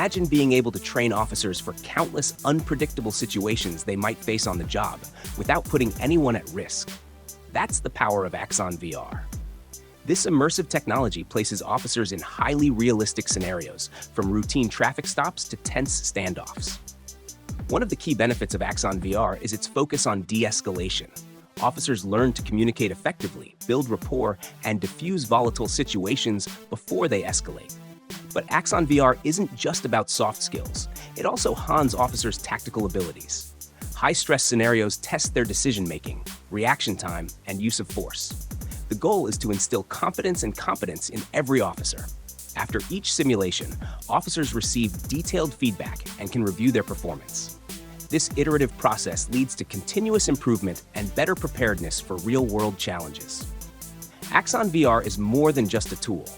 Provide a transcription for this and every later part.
Imagine being able to train officers for countless unpredictable situations they might face on the job without putting anyone at risk. That's the power of Axon VR. This immersive technology places officers in highly realistic scenarios, from routine traffic stops to tense standoffs. One of the key benefits of Axon VR is its focus on de-escalation. Officers learn to communicate effectively, build rapport, and diffuse volatile situations before they escalate. But Axon VR isn't just about soft skills. It also hones officers' tactical abilities. High-stress scenarios test their decision-making, reaction time, and use of force. The goal is to instill confidence and competence in every officer. After each simulation, officers receive detailed feedback and can review their performance. This iterative process leads to continuous improvement and better preparedness for real-world challenges. Axon VR is more than just a tool.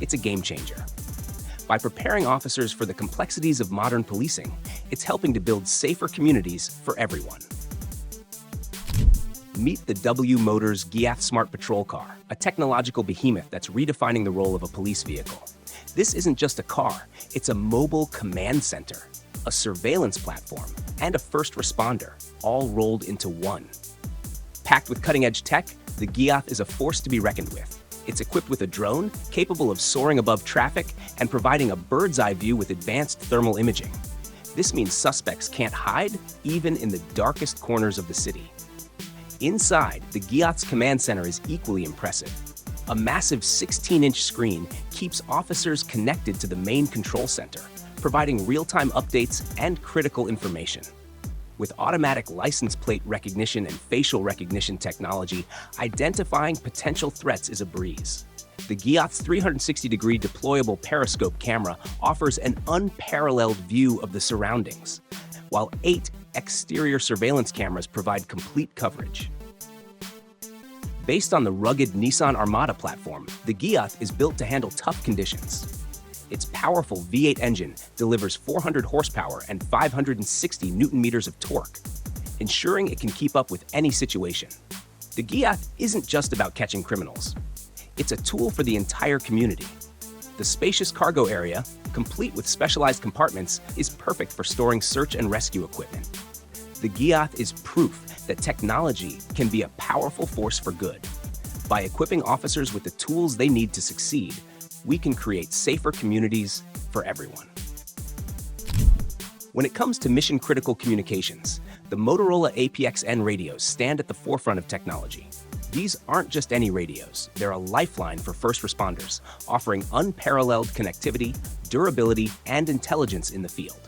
It's a game changer. By preparing officers for the complexities of modern policing, it's helping to build safer communities for everyone. Meet the W Motors Giath Smart Patrol Car, a technological behemoth that's redefining the role of a police vehicle. This isn't just a car, it's a mobile command center, a surveillance platform, and a first responder, all rolled into one. Packed with cutting-edge tech, the Giath is a force to be reckoned with. It's equipped with a drone capable of soaring above traffic and providing a bird's-eye view with advanced thermal imaging. This means suspects can't hide even in the darkest corners of the city. Inside, the Giath's command center is equally impressive. A massive 16-inch screen keeps officers connected to the main control center, providing real-time updates and critical information. With automatic license plate recognition and facial recognition technology, identifying potential threats is a breeze. The Giath's 360-degree deployable periscope camera offers an unparalleled view of the surroundings, while 8 exterior surveillance cameras provide complete coverage. Based on the rugged Nissan Armada platform, the Giath is built to handle tough conditions. Its powerful V8 engine delivers 400 horsepower and 560 newton-meters of torque, ensuring it can keep up with any situation. The Giath isn't just about catching criminals. It's a tool for the entire community. The spacious cargo area, complete with specialized compartments, is perfect for storing search and rescue equipment. The Giath is proof that technology can be a powerful force for good. By equipping officers with the tools they need to succeed, we can create safer communities for everyone. When it comes to mission-critical communications, the Motorola APX-N radios stand at the forefront of technology. These aren't just any radios, they're a lifeline for first responders, offering unparalleled connectivity, durability, and intelligence in the field.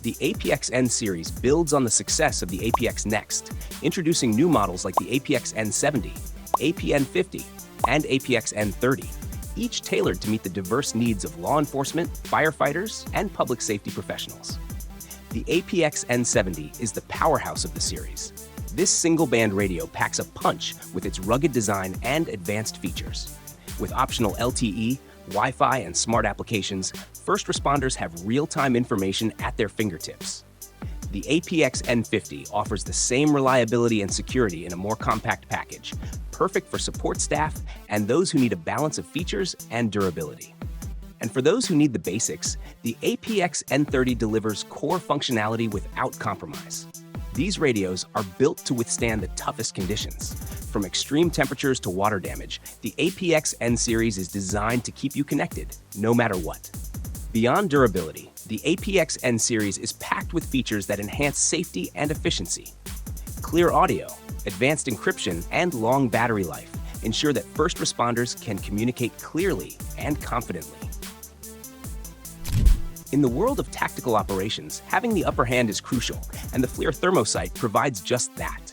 The APX-N series builds on the success of the APX Next, introducing new models like the APX-N70, APN50, and APX-N30, each tailored to meet the diverse needs of law enforcement, firefighters, and public safety professionals. The APX-N70 is the powerhouse of the series. This single-band radio packs a punch with its rugged design and advanced features. With optional LTE, Wi-Fi, and smart applications, first responders have real-time information at their fingertips. The APX-N50 offers the same reliability and security in a more compact package, perfect for support staff and those who need a balance of features and durability. And for those who need the basics, the APX-N30 delivers core functionality without compromise. These radios are built to withstand the toughest conditions. From extreme temperatures to water damage, the APX-N series is designed to keep you connected, no matter what. Beyond durability, the APX-N series is packed with features that enhance safety and efficiency. Clear audio, advanced encryption, and long battery life ensure that first responders can communicate clearly and confidently. In the world of tactical operations, having the upper hand is crucial, and the FLIR Thermosight provides just that.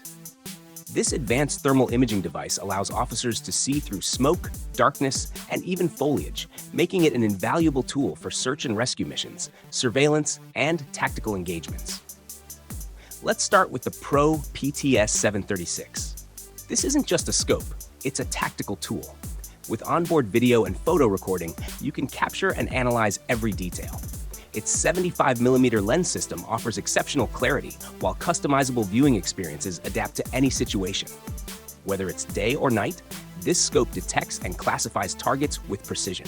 This advanced thermal imaging device allows officers to see through smoke, darkness, and even foliage, making it an invaluable tool for search and rescue missions, surveillance, and tactical engagements. Let's start with the Pro PTS 736. This isn't just a scope, it's a tactical tool. With onboard video and photo recording, you can capture and analyze every detail. Its 75mm lens system offers exceptional clarity, while customizable viewing experiences adapt to any situation. Whether it's day or night, this scope detects and classifies targets with precision.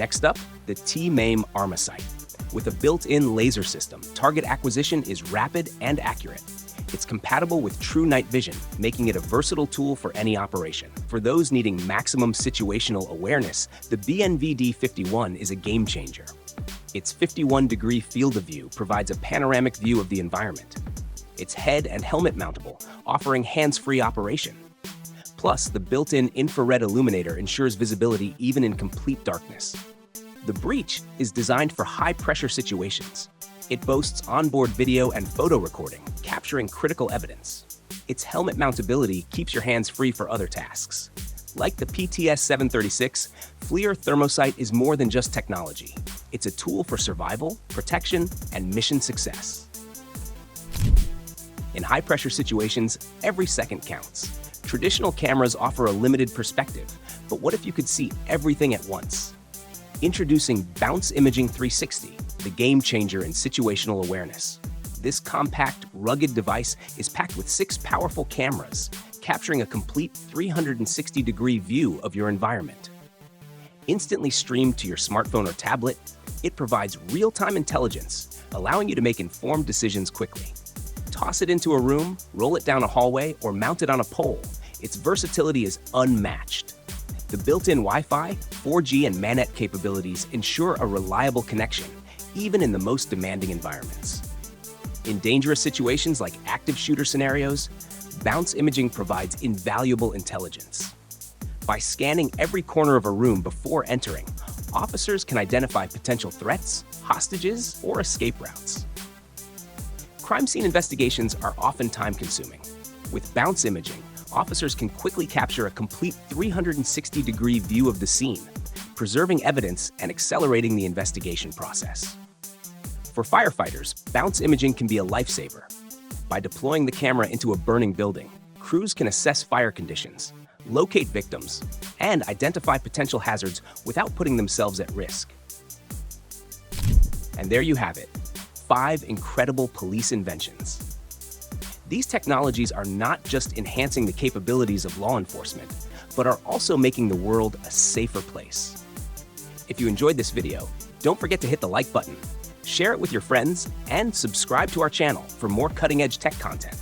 Next up, the T-MAIM Armasight. With a built-in laser system, target acquisition is rapid and accurate. It's compatible with true night vision, making it a versatile tool for any operation. For those needing maximum situational awareness, the BNVD-51 is a game changer. Its 51-degree field of view provides a panoramic view of the environment. It's head and helmet mountable, offering hands-free operation. Plus, the built-in infrared illuminator ensures visibility even in complete darkness. The Breach is designed for high-pressure situations. It boasts onboard video and photo recording, capturing critical evidence. Its helmet mountability keeps your hands free for other tasks. Like the PTS-736, FLIR Thermosight is more than just technology. It's a tool for survival, protection, and mission success. In high-pressure situations, every second counts. Traditional cameras offer a limited perspective, but what if you could see everything at once? Introducing Bounce Imaging 360, the game changer in situational awareness. This compact, rugged device is packed with 6 powerful cameras, capturing a complete 360-degree view of your environment. Instantly streamed to your smartphone or tablet, it provides real-time intelligence, allowing you to make informed decisions quickly. Toss it into a room, roll it down a hallway, or mount it on a pole. Its versatility is unmatched. The built-in Wi-Fi, 4G, and Manet capabilities ensure a reliable connection, even in the most demanding environments. In dangerous situations like active shooter scenarios, Bounce Imaging provides invaluable intelligence. By scanning every corner of a room before entering, officers can identify potential threats, hostages, or escape routes. Crime scene investigations are often time-consuming. With Bounce Imaging, officers can quickly capture a complete 360-degree view of the scene, preserving evidence and accelerating the investigation process. For firefighters, Bounce Imaging can be a lifesaver. By deploying the camera into a burning building, crews can assess fire conditions, locate victims, and identify potential hazards without putting themselves at risk. And there you have it, 5 incredible police inventions. These technologies are not just enhancing the capabilities of law enforcement, but are also making the world a safer place. If you enjoyed this video, don't forget to hit the like button, share it with your friends, and subscribe to our channel for more cutting-edge tech content.